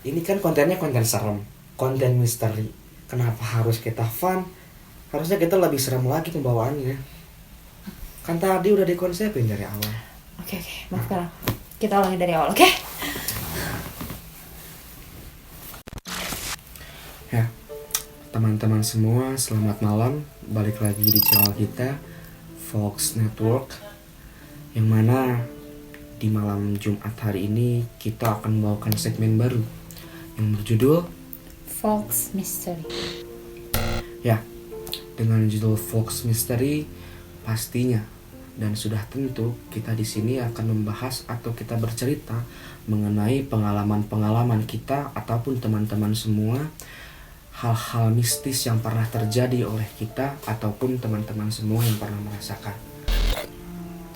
Ini kan kontennya konten serem, konten misteri. Kenapa harus kita fun? Harusnya kita lebih serem lagi pembawaannya. Kan tadi udah dikonsepin dari awal. Oke, maafkan aku. Kita ulangi dari awal, oke? Ya, teman-teman semua, selamat malam. Balik lagi di channel kita, Fox Network. Yang mana di malam Jumat hari ini kita akan membawakan segmen baru yang berjudul Fox Mystery. Ya, dengan judul Fox Mystery, pastinya dan sudah tentu kita di sini akan membahas atau kita bercerita mengenai pengalaman-pengalaman kita ataupun teman-teman semua, hal-hal mistis yang pernah terjadi oleh kita ataupun teman-teman semua yang pernah merasakan.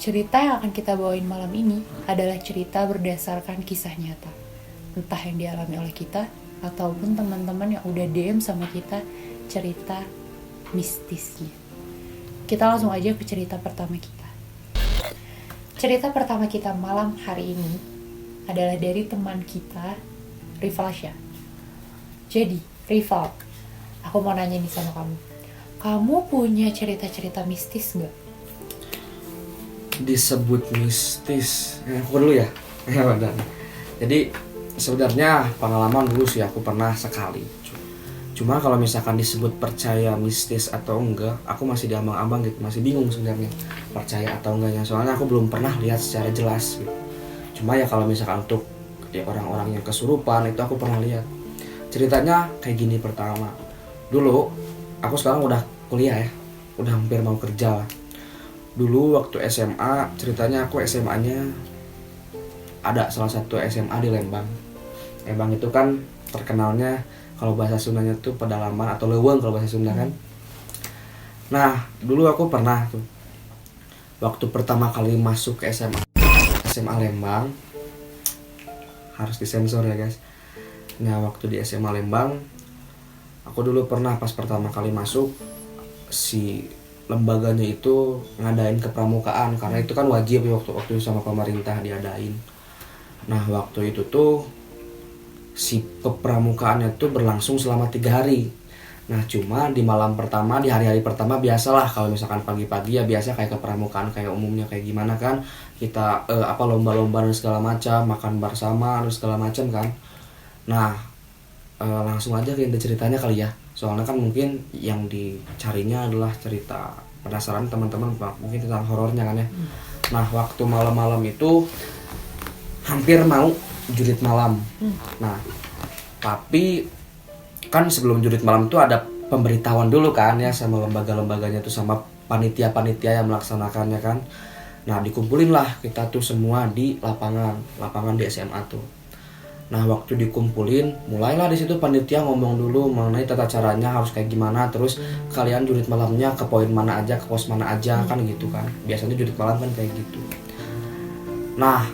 Cerita yang akan kita bawain malam ini adalah cerita berdasarkan kisah nyata. Entah yang dialami oleh kita ataupun teman-teman yang udah DM sama kita cerita mistisnya. Kita langsung aja ke cerita pertama kita. Cerita pertama kita malam hari ini adalah dari teman kita, Rivalsya. Jadi, Rival, aku mau nanya nih sama kamu. Kamu punya cerita-cerita mistis gak? Disebut mistis, aku dulu ya. Ya benar. Jadi sebenarnya pengalaman dulu sih aku pernah sekali. Cuma kalau misalkan disebut percaya mistis atau enggak, aku masih diambang-ambang gitu, masih bingung sebenarnya percaya atau enggaknya. Soalnya aku belum pernah lihat secara jelas gitu. Cuma ya kalau misalkan untuk ya orang-orang yang kesurupan itu aku pernah lihat. Ceritanya kayak gini pertama. Dulu aku sekarang udah kuliah ya, udah hampir mau kerja lah. Dulu waktu SMA, ceritanya aku SMA-nya ada salah satu SMA di Lembang. Lembang itu kan terkenalnya kalau bahasa Sundanya tuh pedalaman atau leuweung kalau bahasa Sunda kan. Nah, dulu aku pernah tuh waktu pertama kali masuk ke SMA Lembang, harus disensor ya guys. Nah, waktu di SMA Lembang, aku dulu pernah pas pertama kali masuk, si lembaganya itu ngadain kepramukaan karena itu kan wajib ya waktu sama pemerintah diadain. Nah, waktu itu tuh si kepramukaannya tuh berlangsung selama 3 hari. Nah, cuma di malam pertama, di hari-hari pertama biasalah kalau misalkan pagi-pagi ya biasa kayak kepramukaan kayak umumnya kayak gimana kan, kita lomba-lomba dan segala macam, makan bersama dan segala macam kan. Nah, langsung aja ke inti ceritanya kali ya. Soalnya kan mungkin yang dicarinya adalah cerita penasaran teman-teman mungkin tentang horornya kan ya. Nah, waktu malam-malam itu hampir mau jurit malam. Nah, tapi kan sebelum jurit malam itu ada pemberitahuan dulu kan ya sama lembaga-lembaganya tuh sama panitia-panitia yang melaksanakannya kan. Nah, dikumpulin lah kita tuh semua di lapangan di SMA tuh. Nah, waktu dikumpulin, mulailah di situ panitia ngomong dulu mengenai tata caranya harus kayak gimana, terus kalian jurit malamnya ke poin mana aja, ke pos mana aja kan gitu kan. Biasanya jurit malam kan kayak gitu. Nah,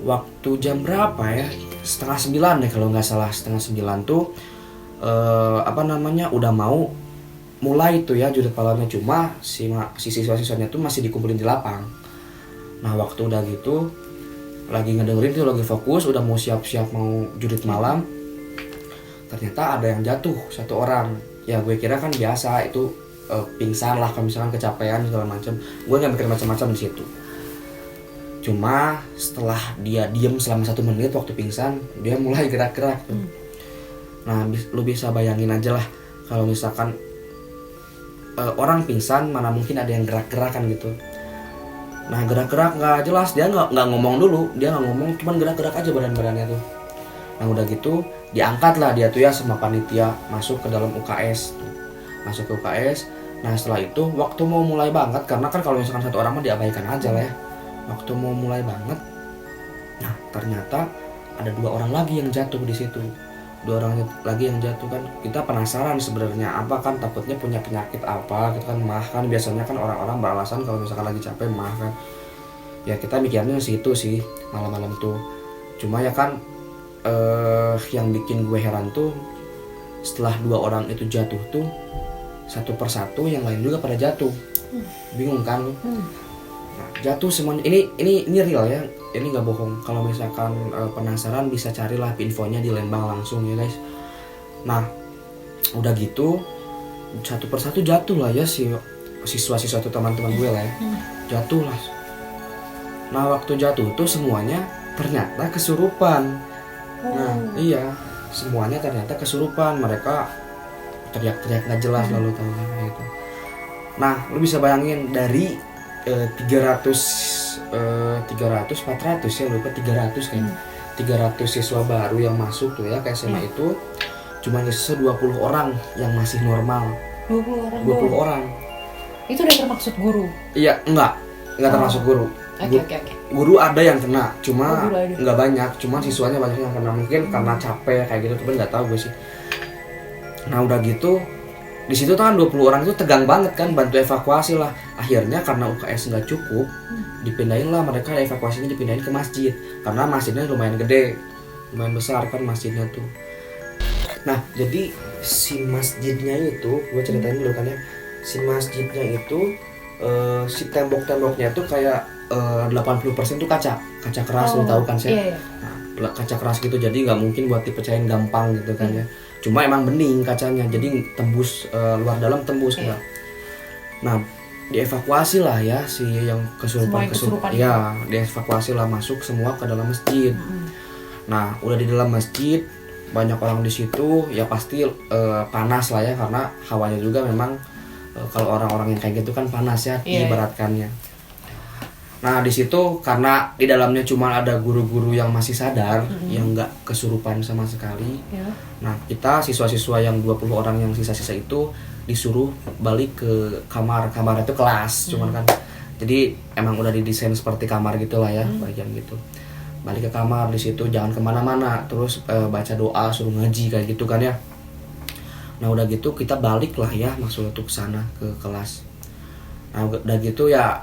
waktu jam berapa ya? 8:30 deh kalau nggak salah, 8:30 tuh udah mau mulai tuh ya jurit malamnya, cuma si siswa-siswanya tuh masih dikumpulin di lapang. Nah, waktu udah gitu lagi ngedengerin tuh, lagi fokus udah mau siap-siap mau jurit malam, ternyata ada yang jatuh satu orang. Ya gue kira kan biasa itu pingsan lah kalau misalkan kecapean segala macam. Gue nggak mikir macam-macam di situ. Cuma setelah dia diem selama 1 menit waktu pingsan, dia mulai gerak-gerak tuh. Nah, lu bisa bayangin aja lah kalau misalkan orang pingsan mana mungkin ada yang gerak-gerak kan gitu. Nah, gerak-gerak nggak jelas, dia nggak ngomong dulu, cuman gerak-gerak aja badan-badannya tuh. Nah, udah gitu diangkat lah dia tuh ya sama panitia masuk ke dalam UKS. Masuk ke UKS. Nah, setelah itu waktu mau mulai banget, karena kan kalau misalkan satu orang mah diabaikan aja lah ya. Waktu mau mulai banget, nah ternyata ada 2 orang lagi yang jatuh di situ. 2 orang lagi yang jatuh kan, kita penasaran sebenarnya apa kan, takutnya punya penyakit apa gitu kan, mah kan biasanya kan orang-orang beralasan kalau misalkan lagi capek mah kan. Ya kita mikirnya situ sih malam-malam tuh. Cuma ya kan yang bikin gue heran tuh setelah 2 orang itu jatuh tuh satu persatu yang lain juga pada jatuh. Bingung kan lu? Nah, jatuh semuanya. Ini real ya, ini nggak bohong. Kalau misalkan penasaran bisa carilah infonya di Lembang langsung ya guys. Nah udah gitu satu persatu jatuh lah ya si siswa-siswa itu teman-teman gue lah ya, jatuh lah. Nah waktu jatuh tuh semuanya ternyata kesurupan. Nah iya, semuanya ternyata kesurupan. Mereka teriak-teriak nggak jelas lalu tahu gitu. Nah lu bisa bayangin dari 300 400 ya, lupa 300 kayaknya. 300 siswa baru yang masuk tuh ya ke SMA itu cuma sisa 20 orang yang masih normal. 20 orang. Itu udah termaksud guru? Iya, enggak termasuk guru. Oke. Guru ada yang kena, cuma guru ada. nggak banyak, cuma siswanya banyak yang kena, mungkin karena capek kayak gitu, tapi nggak tahu gue sih. Nah udah gitu di situ kan 20 orang itu tegang banget kan, bantu evakuasi lah. Akhirnya karena UKS nggak cukup, dipindahin lah mereka, evakuasinya dipindahin ke masjid karena masjidnya lumayan gede, lumayan besar kan masjidnya tuh. Nah jadi si masjidnya itu, gue ceritain dulu kan ya, si masjidnya itu si tembok-temboknya tuh kayak 80% tuh kaca keras, lu tahu kan sih? Iya. Nah, kaca keras gitu, jadi nggak mungkin buat dipecahin gampang gitu kan ya. Cuma emang bening kacanya, jadi tembus luar dalam tembus kan. Nah dievakuasi lah ya si yang kesurupan ya, dievakuasi lah masuk semua ke dalam masjid. Nah udah di dalam masjid banyak orang di situ ya, pasti panas lah ya, karena hawanya juga memang kalau orang-orang yang kayak gitu kan panas ya diibaratkannya. Nah di situ karena di dalamnya cuma ada guru-guru yang masih sadar, yang nggak kesurupan sama sekali. Nah kita siswa-siswa yang 20 orang yang sisa-sisa itu disuruh balik ke kamar itu kelas, cuman kan jadi emang udah didesain seperti kamar gitulah ya, bagian gitu. Balik ke kamar, di situ jangan kemana-mana, terus baca doa, suruh ngaji kayak gitu kan ya. Nah udah gitu kita balik lah ya, maksudnya tuh ke sana ke kelas. Nah udah gitu ya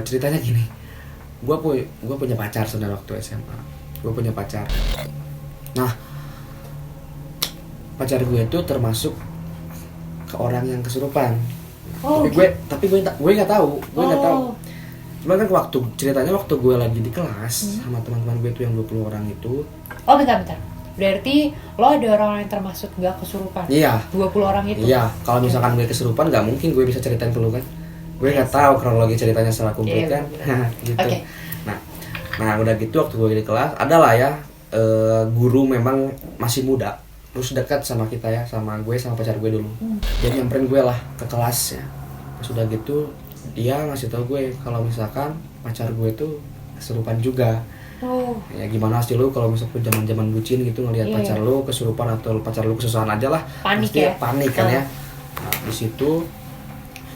ceritanya gini, gue punya pacar sebenarnya waktu SMA, gue punya pacar. Nah pacar gue itu termasuk ke orang yang kesurupan. Tapi gue nggak tahu. Cuman kan waktu ceritanya waktu gue lagi di kelas sama teman-teman gue itu yang 20 orang itu. Oh bentar. Berarti lo ada orang yang termasuk gak kesurupan? Iya. 20 orang itu? Iya. Kalau misalkan gue kesurupan nggak mungkin gue bisa ceritain ke lu kan. Gue nggak tahu kronologi ceritanya secara komplit kan. Gitu. Okay. Nah udah gitu waktu gue di kelas adalah ya guru memang masih muda, terus dekat sama kita ya, sama gue sama pacar gue dulu. Dia nyamperin gue lah ke kelas ya. Sudah gitu dia ngasih tau gue kalau misalkan pacar gue tuh kesurupan juga. Ya gimana sih lu kalau misalkan zaman bucin gitu ngelihat pacar lu kesurupan atau pacar lu kesusahan aja lah, panik pasti ya? Panik kan ya. Nah di situ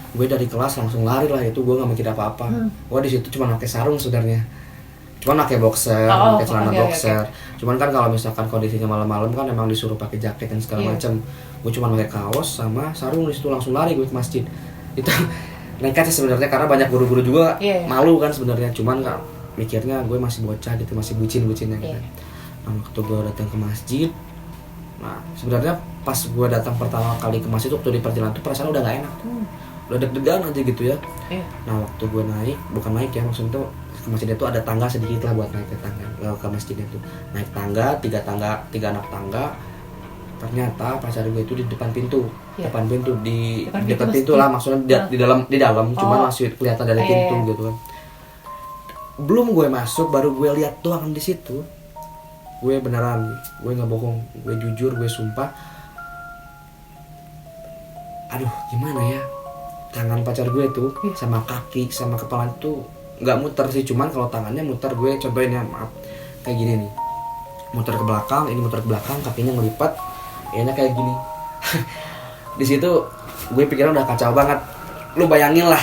gue dari kelas langsung lari lah, itu gue nggak mikir apa-apa. Gue di situ cuma pakai sarung sebenarnya, cuma pakai boxer, pakai celana boxer. Cuman kan kalau misalkan kondisinya malam-malam kan emang disuruh pakai jaket dan segala macam. Gue cuma pakai kaos sama sarung, di situ langsung lari gue ke masjid. Itu nekat sih sebenarnya karena banyak guru-guru juga malu kan sebenarnya. Cuman kan mikirnya gue masih bocah gitu, masih bucin-bucinnya gitu. Nah waktu gue datang ke masjid, nah sebenarnya pas gue datang pertama kali ke masjid waktu di perjalanan tuh perasaan udah gak enak, udah deg-degan aja gitu ya. Nah waktu gue bukan naik ya, maksudnya tuh ke masjid itu ada tangga sedikit lah buat naik ke tangga ke masjid itu. Naik tangga, tiga anak tangga. Ternyata pacar gue itu di depan pintu, di depan pintu lah, maksudnya di dalam cuma masih kelihatan dari pintu gitu kan. Belum gue masuk, baru gue lihat doang di situ. Gue beneran, gue nggak bohong, gue jujur, gue sumpah. Aduh, gimana ya? Tangan pacar gue tuh sama kaki sama kepala itu nggak muter sih, cuman kalau tangannya muter, gue cobain ya, maaf, kayak gini nih, muter ke belakang, ini muter ke belakang, kakinya ngelipat, enak kayak gini. Di situ gue pikiran udah kacau banget. Lu bayangin lah,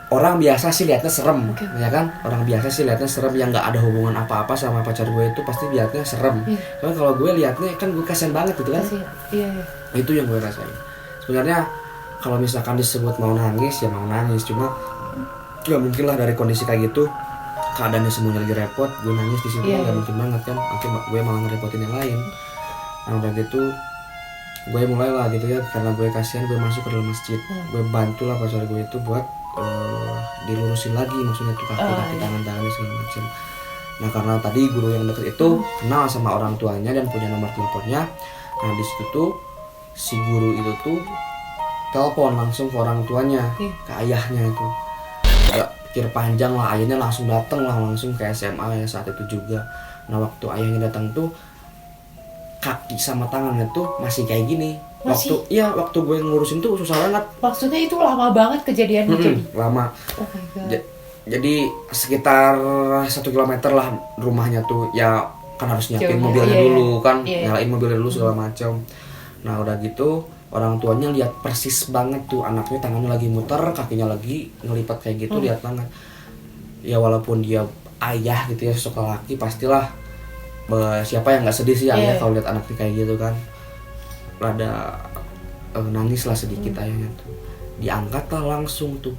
orang biasa sih liatnya serem, ya kan? Orang biasa sih liatnya serem yang nggak ada hubungan apa-apa sama pacar gue itu pasti liatnya serem. Karena kalau gue liatnya kan gue kasian banget gitu kan. Itu yang gue rasain. Sebenarnya kalau misalkan disebut mau nangis ya mau nangis, cuma nggak mungkin lah dari kondisi kayak gitu, keadaannya semuanya lagi repot, gue nangis di situ nggak mungkin banget kan. Nanti gue malah ngerepotin yang lain. Nah udah gitu gue mulai lah gitu ya, karena gue kasihan, gue masuk ke dalam masjid. Gue bantu lah pacar gue itu buat dilurusin lagi, maksudnya tuh kaki tangan segala macam. Nah karena tadi guru yang deket itu kenal sama orang tuanya dan punya nomor teleponnya. Nah di situ tuh si guru itu tuh telepon langsung ke orang tuanya, ke ayahnya itu. Gak pikir panjang lah, ayahnya langsung datang lah langsung ke SMA ya saat itu juga. Nah waktu ayahnya datang tuh kaki sama tangannya tuh masih kayak gini. Waktu gue ngurusin tuh susah banget. Maksudnya itu lama banget kejadiannya jadi. Lama. Oh my god. Jadi sekitar 1 kilometer lah rumahnya tuh, ya kan harus nyiapin mobilnya dulu kan, nyalain mobilnya dulu segala macam. Nah udah gitu orang tuanya lihat persis banget tuh anaknya tangannya lagi muter, kakinya lagi ngelipat kayak gitu, lihat banget. Ya walaupun dia ayah gitu ya, sosok laki, pastilah siapa yang nggak sedih sih ayah kalau lihat anaknya kayak gitu kan. Rada nangis lah sedikit ayahnya tuh. Diangkat lah langsung tuh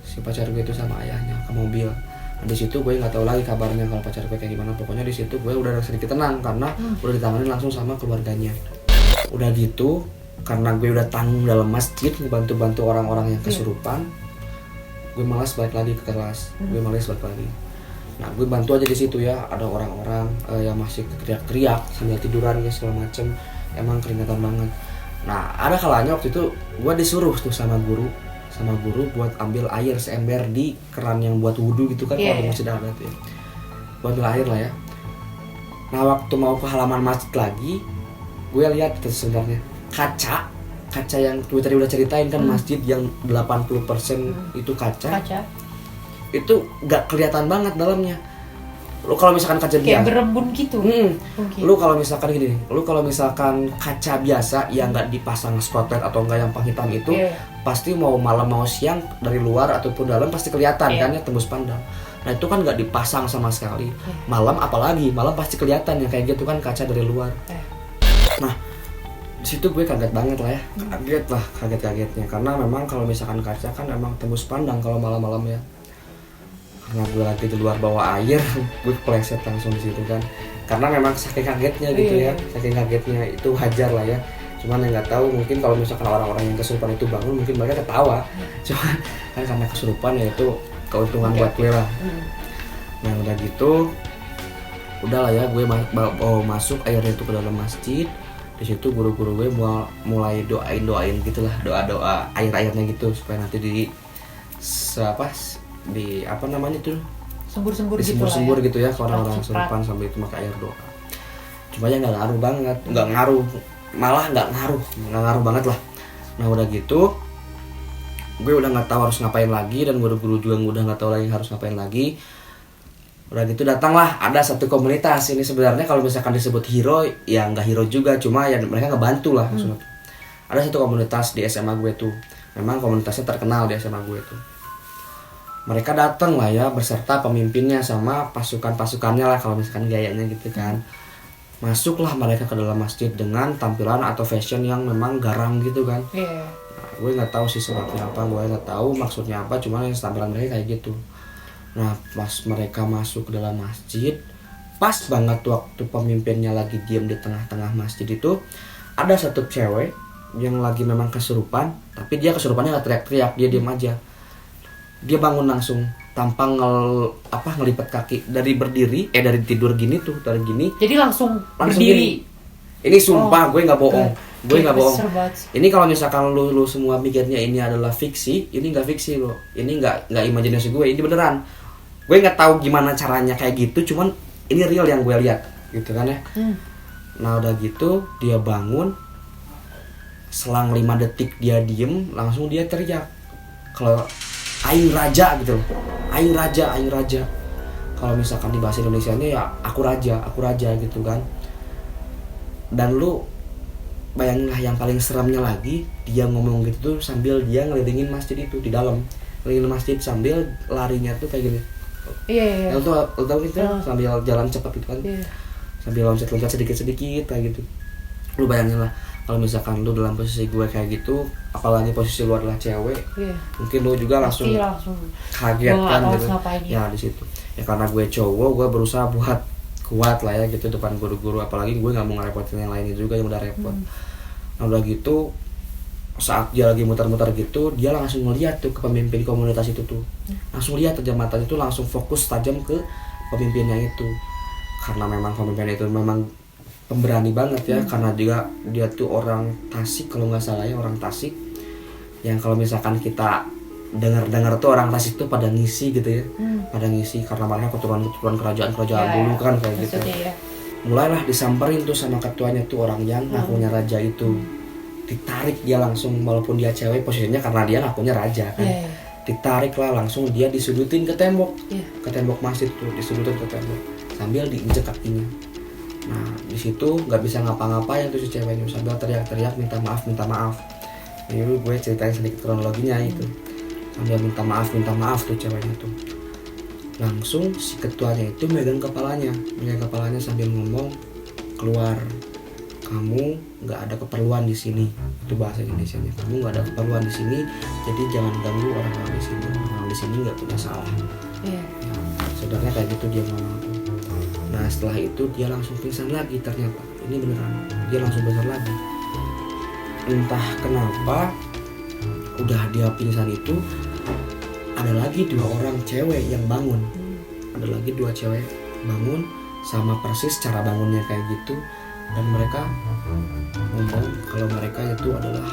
si pacar gue itu sama ayahnya ke mobil. Nah, di situ gue nggak tahu lagi kabarnya kalau pacar gue kayak gimana. Pokoknya di situ gue udah sedikit tenang karena udah ditangani langsung sama keluarganya. Udah gitu karena gue udah tanggung dalam masjid ngebantu-bantu orang-orang yang kesurupan, gue malas balik lagi ke kelas. Gue malas balik lagi. Nah gue bantu aja di situ ya, ada orang-orang yang masih teriak-teriak sambil tiduran ya segala macem, emang keringatan banget. Nah ada kalanya waktu itu gue disuruh tuh sama guru buat ambil air seember di keran yang buat wudhu gitu kan, kalau di masjid ada tuh ya, buat ambil air lah ya. Nah waktu mau ke halaman masjid lagi, gue lihat itu sebenarnya kaca yang gue tadi udah ceritain kan, masjid yang 80% itu kaca. Itu gak kelihatan banget dalamnya. Lu kalau misalkan kaca biasa kayak berembun gitu. Lu kalau misalkan gini, lu kalau misalkan kaca biasa yang nggak dipasang spotlight atau enggak yang penghitam itu, pasti mau malam mau siang dari luar ataupun dalam pasti kelihatan kan ya, tembus pandang. Nah itu kan nggak dipasang sama sekali. Malam apalagi, malam pasti kelihatan ya kayak gitu kan kaca dari luar. Nah di situ gue kaget banget lah ya, kagetnya karena memang kalau misalkan kaca kan memang tembus pandang kalau malam-malam ya. Karena gue lagi di luar bawa air, gue kepleset langsung di situ kan. Karena memang saking kagetnya gitu ya, saking kagetnya itu hajar lah ya. Cuman yang nggak tahu mungkin kalau misalkan orang-orang yang kesurupan itu bangun mungkin mereka ketawa. Cuman kan karena kesurupan ya itu keuntungan buat gue lah. Nah udah gitu, udahlah ya gue masuk airnya itu ke dalam masjid. Di situ guru-guru gue mulai doain gitulah, doa air-airnya gitu supaya nanti di apa namanya tuh sembur-sembur gitu ya ke orang-orang kesurupan sambil itu pakai air doa. Cuma ya nggak ngaruh banget, nggak ngaruh banget lah. Nah udah gitu gue udah nggak tahu harus ngapain lagi dan guru-guru juga udah nggak tahu lagi harus ngapain lagi. Udah gitu datanglah ada satu komunitas. Ini sebenarnya kalau misalkan disebut hero ya nggak hero juga, cuma ya mereka ngebantu lah maksudnya. Ada satu komunitas di SMA gue tuh, memang komunitasnya terkenal di SMA gue tuh. Mereka datang lah ya beserta pemimpinnya sama pasukan-pasukannya lah kalau misalkan gayanya gitu kan. Masuklah mereka ke dalam masjid dengan tampilan atau fashion yang memang garang gitu kan. Nah, gue nggak tahu sih sebabnya apa, gue nggak tahu maksudnya apa, cuma yang tampilan mereka kayak gitu. Nah pas mereka masuk ke dalam masjid, pas banget waktu pemimpinnya lagi diam di tengah-tengah masjid itu, ada satu cewek yang lagi memang kesurupan, tapi dia kesurupannya nggak teriak-teriak, dia diam aja. Dia bangun langsung tanpa ngelipat kaki dari tidur gini tuh, dari gini. Jadi langsung berdiri. Gini. Ini sumpah gue nggak bohong. Ini kalau misalkan lu semua mikirnya ini adalah fiksi, ini nggak fiksi loh. Ini nggak imajinasi gue, ini beneran. Gue nggak tahu gimana caranya kayak gitu, cuman ini real yang gue lihat, gitu kan ya. Nah udah gitu dia bangun, selang 5 detik dia diem, langsung dia teriak. Kalau Aing Raja gitu loh, Aing Raja. Kalau misalkan di bahasa Indonesianya ya aku raja gitu kan. Dan lu bayanginlah yang paling seramnya lagi, dia ngomong gitu tuh sambil dia ngelilingin masjid itu di dalam, ngelilingin masjid sambil larinya tuh kayak gini. Iya. Lu tau gitu sambil jalan cepat gitu kan, sambil loncat sedikit kayak gitu. Lu bayangin lah kalau misalkan lu dalam posisi gue kayak gitu, apalagi posisi lu adalah cewek, mungkin lu juga langsung kaget kan gitu. Ya di situ. Ya karena gue cowok, gue berusaha buat kuat lah ya gitu depan guru-guru, apalagi gue nggak mau ngerepotin yang lainnya juga yang udah repot. Nah udah gitu saat dia lagi muter-muter gitu, dia langsung ngeliat tuh ke pemimpin komunitas itu tuh, langsung lihat aja matanya tuh langsung fokus tajam ke pemimpinnya itu. Karena memang pemimpin itu memang pemberani banget ya, karena dia tuh orang Tasik kalau nggak salah ya, orang Tasik. Yang kalau misalkan kita dengar tuh orang Tasik tuh pada ngisi gitu ya, pada ngisi karena mereka keturunan kerajaan dulu kan kayak gitu. Ya. Mulailah disamperin tuh sama ketuanya tuh orang yang ngakunya raja itu. Ditarik dia langsung, walaupun dia cewek posisinya karena dia ngakunya raja kan. Ditarik lah langsung, dia disudutin ke tembok, ke tembok masjid tuh, disudutin ke tembok sambil diinjek kakinya. Nah di situ nggak bisa ngapa-ngapain tuh si ceweknya sambil teriak-teriak minta maaf. Ini gue ceritain sedikit kronologinya itu. Sambil minta maaf tuh ceweknya tuh. Langsung si ketuanya itu megang kepalanya sambil ngomong, keluar, kamu nggak ada keperluan di sini. Itu bahasa Indonesianya, kamu nggak ada keperluan di sini, jadi jangan ganggu orang-orang di sini. Orang di sini nggak punya salah. Ya, sebenarnya kayak gitu dia ngomong tuh. Nah setelah itu dia langsung pingsan lagi, ternyata ini beneran dia langsung pingsan lagi. Entah kenapa udah dia pingsan itu ada lagi 2 orang cewek yang bangun. Ada lagi 2 cewek bangun sama persis cara bangunnya kayak gitu, dan mereka ngomong kalau mereka itu adalah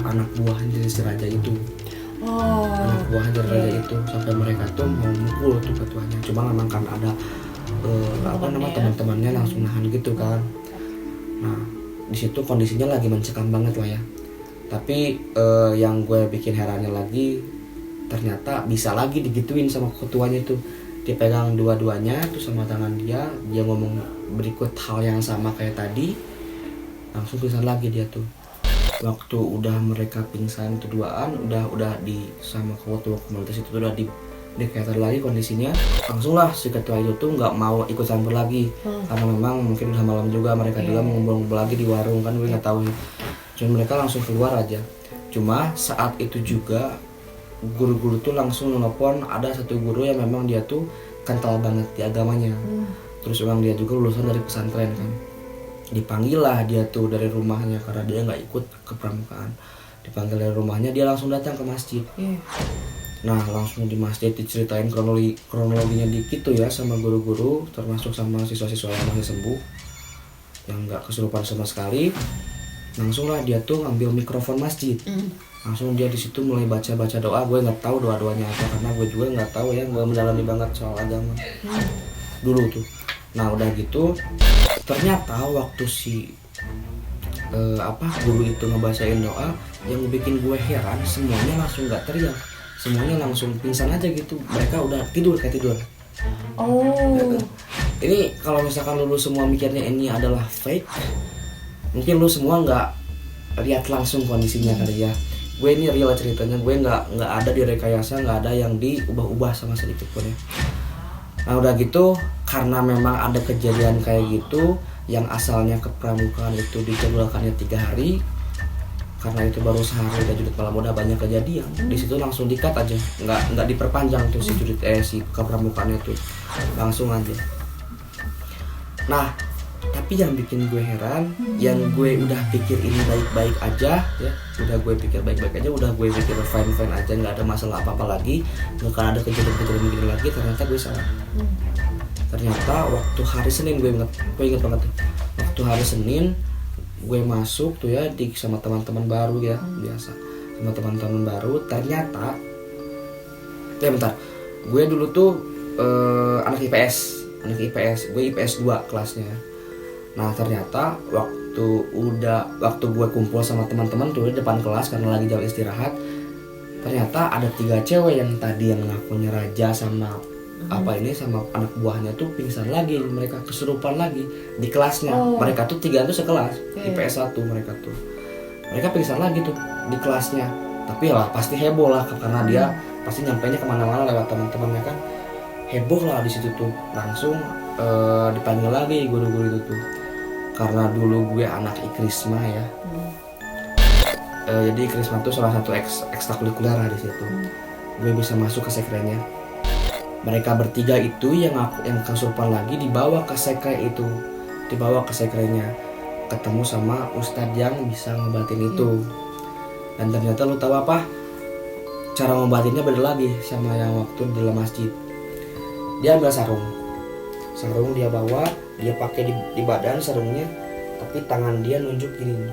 anak buah dari si raja itu. Anak buah dari raja itu, sampai mereka tuh mau mukul tuh ketuanya. Cuma memang kan ada teman-temannya langsung nahan gitu kan. Nah di situ kondisinya lagi mencekam banget lah ya. Tapi yang gue bikin herannya lagi, ternyata bisa lagi digituin sama ketuanya itu. Dipegang dua-duanya tuh sama tangan dia ngomong berikut hal yang sama kayak tadi, langsung pingsan lagi dia tuh. Waktu udah mereka pingsan itu duaan, udah di sama ketua komunitas itu udah di dekater lagi kondisinya, langsung lah si ketua itu tuh nggak mau ikut campur lagi. Karena memang mungkin udah malam juga, mereka juga mau ngumpul lagi di warung kan, gue nggak tahu. Cuma mereka langsung keluar aja. Cuma saat itu juga guru-guru tuh langsung nelfon, ada satu guru yang memang dia tuh kental banget di agamanya. Terus memang dia juga lulusan dari pesantren kan. Dipanggil lah dia tuh dari rumahnya karena dia nggak ikut ke pramukaan. Dipanggil dari rumahnya, dia langsung datang ke masjid. Nah langsung di masjid diceritain kronologinya dikit tuh ya sama guru-guru, termasuk sama siswa-siswa yang masih sembuh, yang nggak kesurupan sama sekali. Langsung lah dia tuh ngambil mikrofon masjid. Langsung dia di situ mulai baca doa. Gue nggak tahu doanya apa karena gue juga nggak tahu ya, gue mendalami banget soal agama dulu tuh. Nah udah gitu ternyata waktu si guru itu ngebacain doa, yang bikin gue heran semuanya langsung nggak teriak, semuanya langsung pingsan aja gitu. Mereka udah kayak tidur. Ini kalau misalkan lu semua mikirnya ini adalah fake, mungkin lu semua nggak lihat langsung kondisinya kali ya. Gue ini real ceritanya, gue nggak ada direkayasa, nggak ada yang diubah-ubah sama sedikit pun ya. Nah udah gitu, karena memang ada kejadian kayak gitu, yang asalnya ke pramukaan itu dijadwalkannya 3 hari, karena itu baru sehari dan judit malam udah banyak kejadian. Di situ langsung di-cut aja, nggak diperpanjang tuh si ke pramukaannya tuh, langsung aja. Nah tapi yang bikin gue heran, yang gue udah pikir ini baik-baik aja ya, udah gue pikir baik-baik aja, udah gue pikir fine-fine aja, nggak ada masalah apa-apa lagi, nggak akan ada kejadian-kejadian begini lagi. Ternyata gue salah. Ternyata waktu hari Senin, gue inget banget tuh, waktu hari Senin gue masuk tuh ya sama teman-teman baru ya, biasa sama teman-teman baru. Ternyata gue dulu tuh anak IPS, gue IPS 2 kelasnya. Nah ternyata waktu gue kumpul sama teman-teman tuh di depan kelas karena lagi jam istirahat, ternyata ada 3 cewek yang tadi yang ngakunya raja sama sama anak buahnya tuh pingsan lagi, mereka kesurupan lagi di kelasnya. Mereka tuh 3 tuh sekelas, IPS 1 mereka pingsan lagi tuh di kelasnya. Tapi lah pasti heboh lah karena dia pasti nyampainya kemana-mana lewat teman-temannya kan, heboh lah di situ tuh. Langsung dipanggil lagi guru-guru itu tuh, karena dulu gue anak Ikrisma ya. Jadi Ikrisma tuh salah satu ekstrakurikuler lah di situ. Gue bisa masuk ke sekrenya. Mereka bertiga itu yang kesurupan lagi dibawa ke sekre itu, dibawa ke sekrenya. ketemu sama ustadz yang bisa ngobatin itu. Dan ternyata lu tahu apa? Cara ngobatinnya beda lagi sama yang waktu di dalam masjid. Dia ambil sarung dia bawa, dia pakai di badan sarungnya, tapi tangan dia nunjuk gini,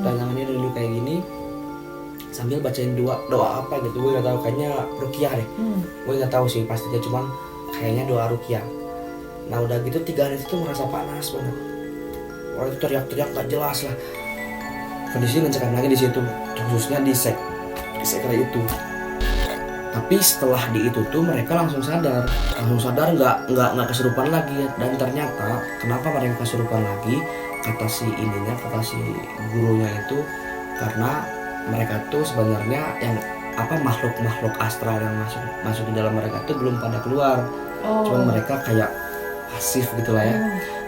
tangannya nunjuk kayak gini, sambil bacain doa apa gitu, gue nggak tahu, kayaknya ruqyah deh, gue nggak tahu sih pastinya, cuman kayaknya doa ruqyah. Nah udah gitu 3 hari itu merasa panas banget, orang itu teriak-teriak nggak jelas lah, kondisi mencekam lagi di situ, khususnya di sekre itu. Tapi setelah di itu tuh mereka langsung sadar nggak kesurupan lagi. Dan ternyata kenapa mereka kesurupan lagi, kata si gurunya itu, karena mereka tuh sebenarnya yang makhluk astral yang masuk di dalam mereka tuh belum pada keluar. Cuman mereka kayak pasif gitulah ya,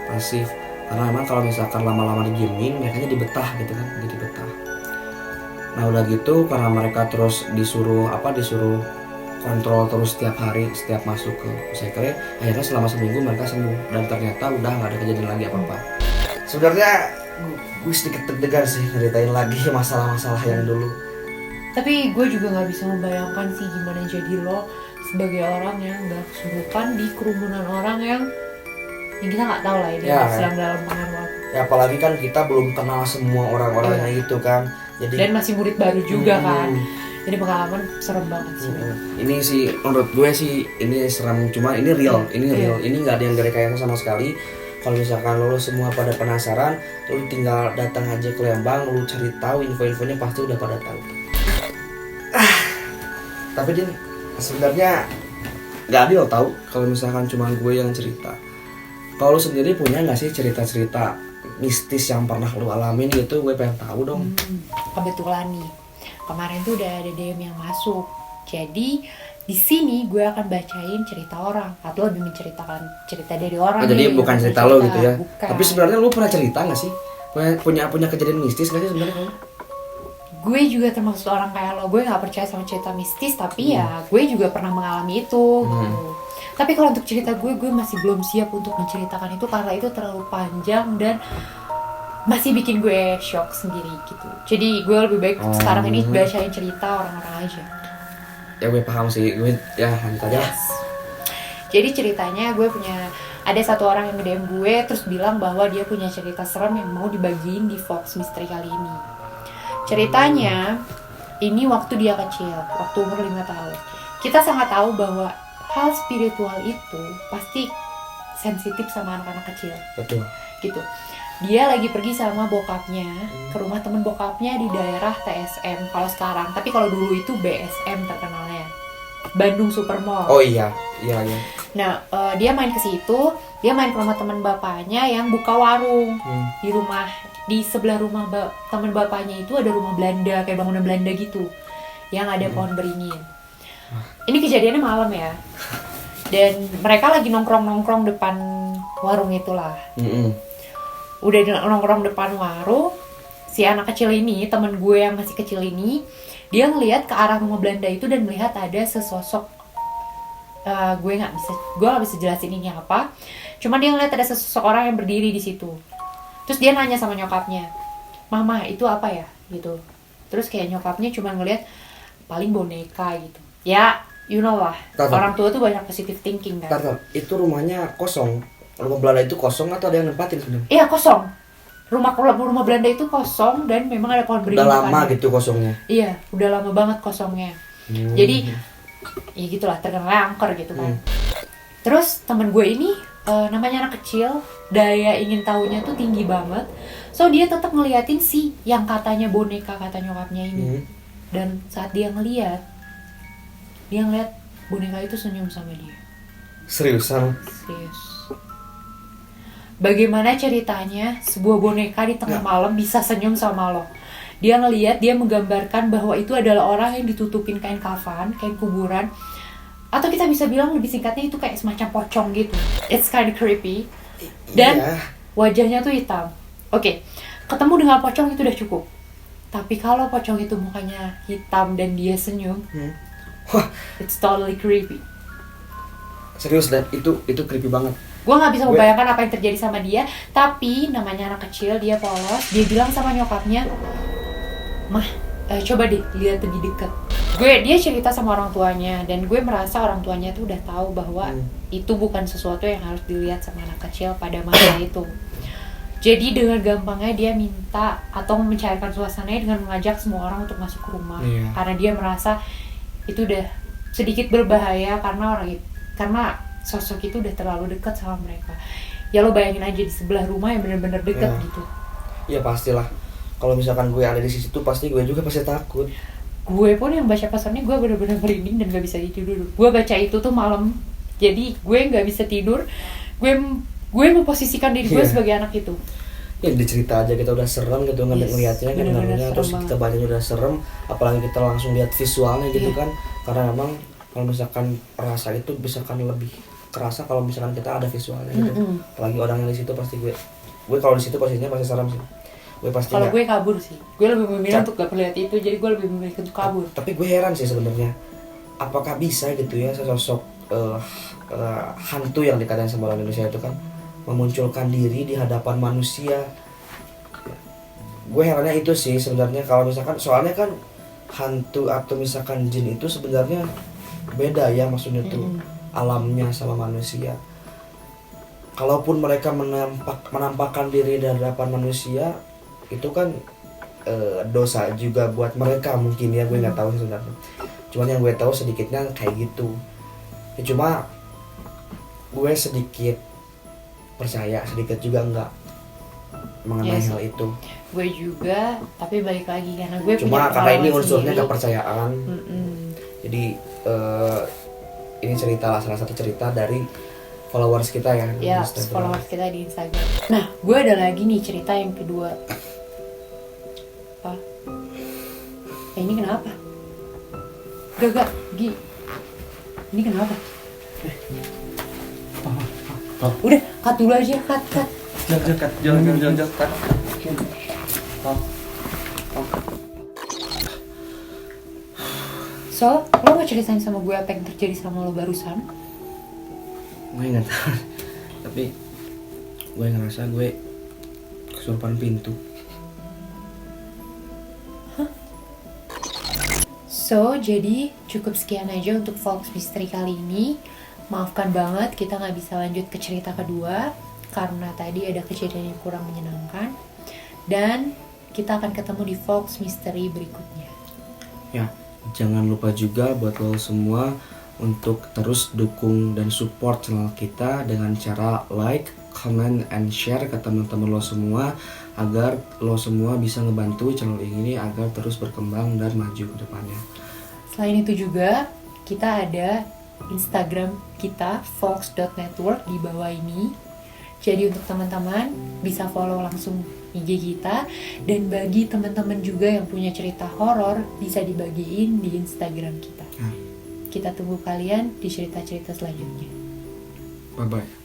pasif, karena memang kalau misalkan lama-lama digiemin mereka jadi betah gitu kan, jadi betah. Nah udah gitu karena mereka terus disuruh kontrol terus setiap hari, setiap masuk ke sekre, akhirnya selama seminggu mereka sembuh dan ternyata udah nggak ada kejadian lagi apa-apa. Sebenarnya gue sedikit deg-degan sih ceritain lagi masalah-masalah yang dulu. Tapi gue juga nggak bisa membayangkan sih gimana jadi lo sebagai orang yang nggak kesurupan di kerumunan orang yang kita nggak tahu lah ini sedang dalam pengaruh apa. Ya apalagi kan kita belum kenal semua orang-orangnya itu kan. Dan masih murid baru juga kan. Jadi pengalaman serem banget sih. Ini sih menurut gue sih ini serem, cuma ini real, ini nggak ada yang direkayasa sama sekali. Kalau misalkan lo semua pada penasaran, lo tinggal datang aja ke Lembang, lo cari tahu info-infonya pasti udah pada tahu. Tapi Din, sebenarnya nggak adil tahu kalau misalkan cuma gue yang cerita. Kalau lo sendiri punya nggak sih cerita-cerita mistis yang pernah lo alamin gitu? Gue pengen tahu dong. Kebetulan nih, kemarin tuh udah ada DM yang masuk. Jadi di sini gue akan bacain cerita orang atau lebih menceritakan cerita dari orang. Jadi bukan cerita lo gitu ya. Bukan. Tapi sebenarnya lo pernah cerita nggak sih? Punya kejadian mistis nggak sih sebenarnya lo? Gue juga termasuk orang kayak lo. Gue nggak percaya sama cerita mistis, tapi ya gue juga pernah mengalami itu. Gitu. Tapi kalau untuk cerita gue masih belum siap untuk menceritakan itu karena itu terlalu panjang dan masih bikin gue shock sendiri gitu. Jadi gue lebih baik sekarang ini bacain cerita orang-orang aja. Ya gue paham sih, gue ya lanjut aja. Yes. Jadi ceritanya ada satu orang yang nge-DM gue terus bilang bahwa dia punya cerita serem yang mau dibagiin di Fox Mystery kali ini. Ceritanya ini waktu dia kecil, waktu umur 5 tahun. Kita sangat tahu bahwa hal spiritual itu pasti sensitif sama anak-anak kecil. Betul. Gitu. Dia lagi pergi sama bokapnya ke rumah temen bokapnya di daerah TSM kalau sekarang. Tapi kalau dulu itu BSM terkenalnya, Bandung Supermall. Oh iya. Nah dia main ke situ, dia main ke rumah teman bapaknya yang buka warung di sebelah rumah teman bapaknya itu ada rumah Belanda, kayak bangunan Belanda gitu, yang ada pohon beringin. Ini kejadiannya malam ya, dan mereka lagi nongkrong depan warung itulah. Udah nongkrong depan warung, si anak kecil ini, temen gue yang masih kecil ini, dia ngelihat ke arah rumah Belanda itu dan melihat ada sesosok. Gue nggak bisa jelasin ini apa. Cuma dia ngelihat ada sesosok orang yang berdiri di situ. Terus dia nanya sama nyokapnya, "Mama, itu apa ya?" gitu. Terus kayak nyokapnya cuma ngelihat paling boneka gitu. Ya, you know lah. Orang tua tuh banyak positive thinking kan. Itu rumahnya kosong. Rumah Belanda itu kosong atau ada yang nempatin sebenarnya? Iya, kosong. Rumah Belanda itu kosong dan memang ada pohon beringin. Udah lama gitu kosongnya. Iya, udah lama banget kosongnya. Jadi ya gitulah, terkenal angker gitu kan. Terus temen gue ini namanya anak kecil, daya ingin tahunya tuh tinggi banget. So dia tetap ngeliatin si yang katanya boneka kata nyokapnya ini. Dan saat dia ngeliat boneka itu senyum sama dia. Seriusan? Serius. Bagaimana ceritanya sebuah boneka di tengah malam bisa senyum sama lo? Dia menggambarkan bahwa itu adalah orang yang ditutupin kain kafan, kain kuburan. Atau kita bisa bilang lebih singkatnya itu kayak semacam pocong gitu. It's kind of creepy. Dan wajahnya tuh hitam. Oke, ketemu dengan pocong itu udah cukup. Tapi kalau pocong itu mukanya hitam dan dia senyum, it's totally creepy. Serius, dan itu creepy banget. Gue nggak bisa membayangkan apa yang terjadi sama dia. Tapi namanya anak kecil, dia polos. Dia bilang sama nyokapnya, "Mah, coba deh lihat lebih dekat." Dia cerita sama orang tuanya, dan gue merasa orang tuanya tuh udah tahu bahwa itu bukan sesuatu yang harus dilihat sama anak kecil pada masa itu. Jadi dengan gampangnya dia minta atau mencairkan suasananya dengan mengajak semua orang untuk masuk ke rumah. Karena dia merasa itu udah sedikit berbahaya karena sosok itu udah terlalu dekat sama mereka. Ya lo bayangin aja di sebelah rumah yang benar-benar dekat gitu. Iya pastilah. Kalau misalkan gue ada di sisi itu pasti gue juga pasti takut. Gue pun yang baca pesannya gue benar-benar merinding dan gak bisa tidur. Gue baca itu tuh malam, jadi gue gak bisa tidur. Gue memposisikan diri gue sebagai anak itu. Ya dicerita aja kita udah serem gitu ngelihatnya kan, terus kita bacanya udah serem, apalagi kita langsung lihat visualnya gitu kan. Karena memang kalau misalkan rasa itu misalkan lebih kerasa kalau misalkan kita ada visualnya gitu. Apalagi orang yang di situ pasti gue kalau di situ posisinya pasti serem sih. Kalau gue kabur sih, gue lebih memilih untuk gak melihat itu, jadi gue lebih memilih untuk kabur. Tapi gue heran sih sebenarnya, apakah bisa gitu ya sosok hantu yang dikatain sama orang Indonesia itu kan memunculkan diri di hadapan manusia. Gue herannya itu sih sebenarnya, kalau misalkan soalnya kan hantu atau misalkan jin itu sebenarnya beda ya, maksudnya tuh alamnya sama manusia. Kalaupun mereka menampakkan diri di hadapan manusia, itu kan dosa juga buat mereka mungkin ya, gue nggak tahu sih sebenarnya. Cuman yang gue tahu sedikitnya kayak gitu. Ya, cuma gue sedikit percaya, sedikit juga enggak mengenai hal itu. Gue juga, tapi balik lagi karena gue cuma karena ini unsurnya kepercayaan. Jadi ini cerita, salah satu cerita dari followers kita ya. Ya, followers kita di Instagram. Nah, gue ada lagi nih cerita yang kedua. Apa? Ini kenapa? Gak, Gi. Ini kenapa? Udah, cut dulu aja, cut. Jangan cut. So, lo mau ceritain sama gue apa yang terjadi sama lo barusan? Gue nggak tahu, tapi gue ngerasa gue kesurupan pintu. So, jadi cukup sekian aja untuk Fox Mystery kali ini. Maafkan banget kita nggak bisa lanjut ke cerita kedua karena tadi ada kejadian yang kurang menyenangkan. Dan kita akan ketemu di Fox Mystery berikutnya. Ya, jangan lupa juga buat lo semua untuk terus dukung dan support channel kita dengan cara like, comment, and share ke teman-teman lo semua, agar lo semua bisa ngebantu channel ini agar terus berkembang dan maju ke depannya. Selain itu juga kita ada Instagram kita fox.network di bawah ini. Jadi untuk teman-teman bisa follow langsung IG kita, dan bagi teman-teman juga yang punya cerita horor bisa dibagiin di Instagram kita. Kita tunggu kalian di cerita-cerita selanjutnya. Bye bye.